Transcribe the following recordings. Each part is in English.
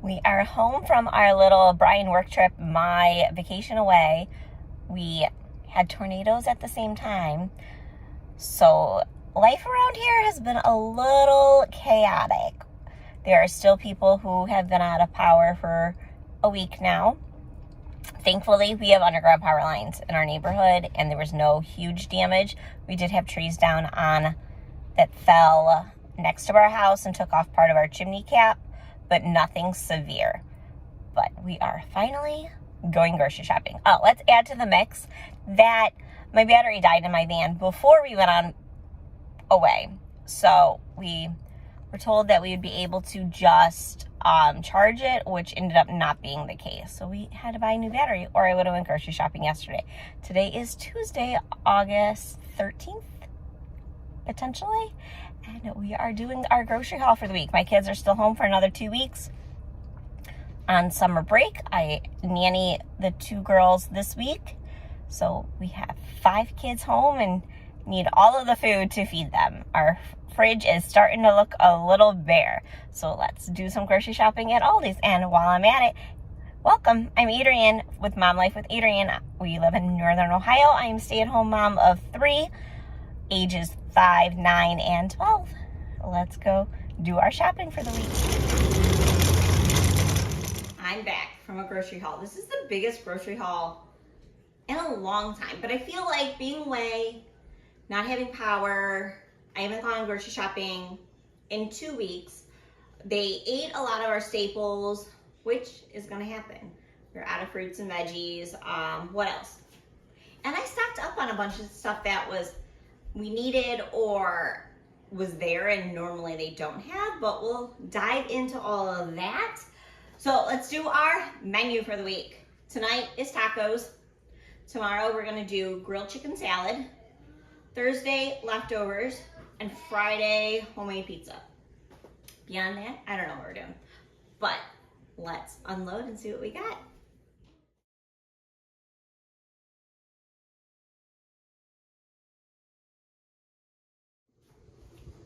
We are home from our little Brian work trip, my vacation away. We had tornadoes at the same time. So life around here has been a little chaotic. There are still people who have been out of power for a week now. Thankfully, we have underground power lines in our neighborhood and there was no huge damage. We did have trees down on that fell next to our house and took off part of our chimney cap, but nothing severe. But we are finally going grocery shopping. Oh, let's add to the mix that my battery died in my van before we went on away. So we were told that we would be able to just charge it, which ended up not being the case. So we had to buy a new battery or I would have went grocery shopping yesterday. Today is Tuesday, August 13th, potentially. And we are doing our grocery haul for the week. My kids are still home for another 2 weeks on summer break. I nanny the 2 girls this week. So we have 5 kids home and need all of the food to feed them. Our fridge is starting to look a little bare. So let's do some grocery shopping at Aldi's. And while I'm at it, welcome. I'm Adrienne with Mom Life with Adrienne. We live in Northern Ohio. I am a stay-at-home mom of 3, ages 5, 9, and 12. Let's go do our shopping for the week. I'm back from a grocery haul. This is the biggest grocery haul in a long time, but I feel like being away, not having power, I haven't gone grocery shopping in 2 weeks. They ate a lot of our staples, which is gonna happen. We're out of fruits and veggies. What else? And I stocked up on a bunch of stuff that we needed or was there and normally they don't have, but we'll dive into all of that. So let's do our menu for the week. Tonight is tacos. Tomorrow we're gonna do grilled chicken salad. Thursday, leftovers. And Friday, homemade pizza. Beyond that, I don't know what we're doing. But let's unload and see what we got.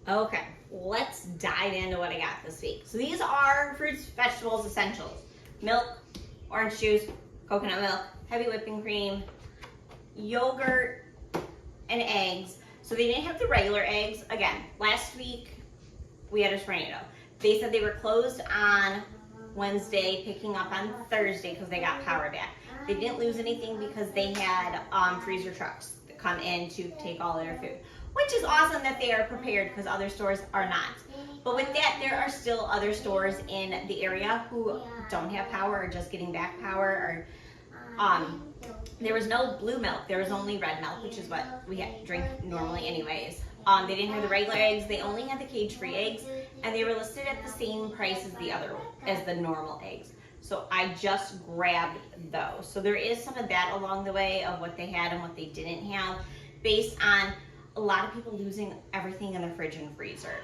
Okay, let's dive into what I got this week. So these are fruits, vegetables, essentials. Milk, orange juice, coconut milk, heavy whipping cream, yogurt, and eggs. So they didn't have the regular eggs. Again, last week we had a tornado. They said they were closed on Wednesday, picking up on Thursday because they got power back. They didn't lose anything because they had freezer trucks that come in to take all their food, which is awesome that they are prepared because other stores are not. But with that, there are still other stores in the area who don't have power or just getting back power. Or there was no blue milk. There was only red milk, which is what we drink normally anyways. They didn't have the regular eggs. They only had the cage-free eggs, and they were listed at the same price as the normal eggs. So I just grabbed those. So there is some of that along the way of what they had and what they didn't have, based on a lot of people losing everything in the fridge and freezer.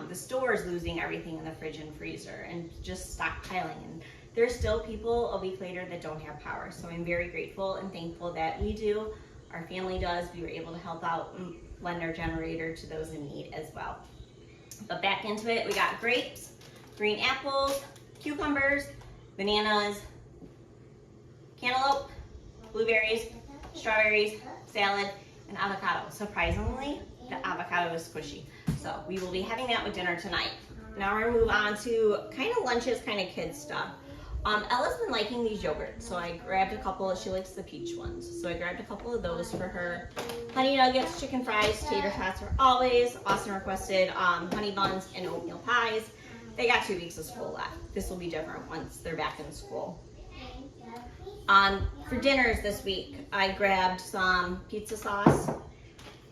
The stores losing everything in the fridge and freezer and just stockpiling. And there's still people a week later that don't have power. So I'm very grateful and thankful that we do, our family does. We were able to help out and lend our generator to those in need as well. But back into it, we got grapes, green apples, cucumbers, bananas, cantaloupe, blueberries, strawberries, salad, and avocado. Surprisingly, the avocado is squishy. So we will be having that with dinner tonight. Now we're gonna move on to kind of lunches, kind of kids stuff. Ella's been liking these yogurts, so I grabbed a couple. She likes the peach ones, so I grabbed a couple of those for her. Honey nuggets, chicken fries, tater tots are always. Austin requested honey buns and oatmeal pies. They got 2 weeks of school left. This will be different once they're back in school. For dinners this week, I grabbed some pizza sauce,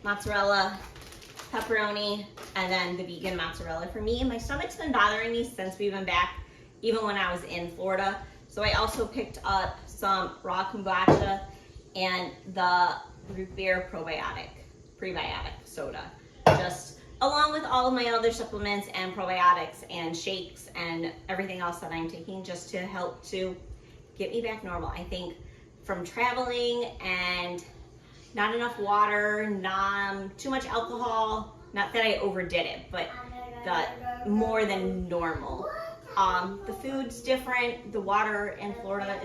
mozzarella, pepperoni, and then the vegan mozzarella for me. My stomach's been bothering me since we've been back, even when I was in Florida. So I also picked up some raw kombucha and the root beer prebiotic soda, just along with all of my other supplements and probiotics and shakes and everything else that I'm taking just to help to get me back normal. I think from traveling and not enough water, too much alcohol, not that I overdid it, but more than normal The food's different. The water in Florida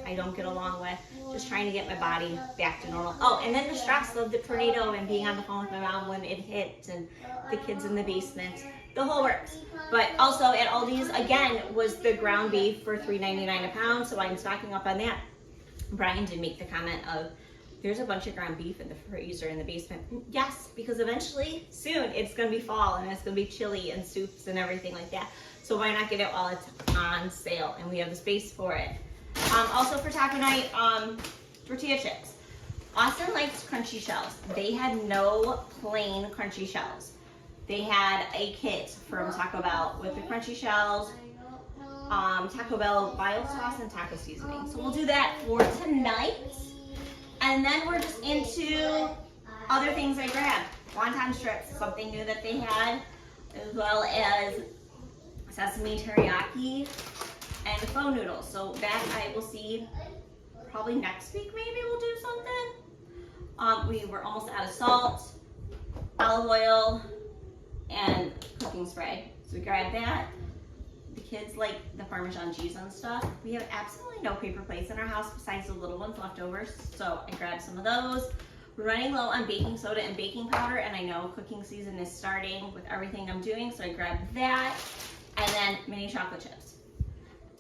I don't get along with. Just trying to get my body back to normal. Oh, and then the stress of the tornado and being on the phone with my mom when it hit, and the kids in the basement. The whole works. But also at Aldi's, again, was the ground beef for $3.99 a pound, so I'm stocking up on that. Brian did make the comment of, there's a bunch of ground beef in the freezer in the basement. Yes, because eventually, soon, it's going to be fall and it's going to be chilly and soups and everything like that. So why not get it while it's on sale and we have the space for it. Also for taco night, tortilla chips. Austin likes crunchy shells. They had no plain crunchy shells. They had a kit from Taco Bell with the crunchy shells, Taco Bell bio sauce, and taco seasoning. So we'll do that for tonight. And then we're just into other things I grabbed. Wonton strips, something new that they had, as well as sesame teriyaki and pho noodles. So that I will see probably next week. Maybe we'll do something. We were almost out of salt, olive oil, and cooking spray. So we grabbed that. The kids like the Parmesan cheese and stuff. We have absolutely no paper plates in our house besides the little ones left over. So I grabbed some of those. We're running low on baking soda and baking powder, and I know cooking season is starting with everything I'm doing, so I grabbed that. And then mini chocolate chips.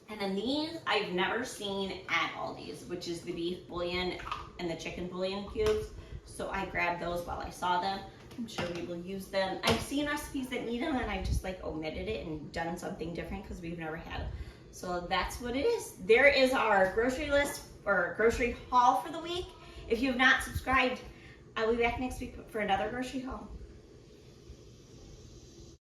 And then these I've never seen at Aldi's, which is the beef bouillon and the chicken bouillon cubes. So I grabbed those while I saw them. I'm sure we will use them. I've seen recipes that need them and I've just like omitted it and done something different because we've never had them. So that's what it is. There is our grocery list or grocery haul for the week. If you have not subscribed, I'll be back next week for another grocery haul.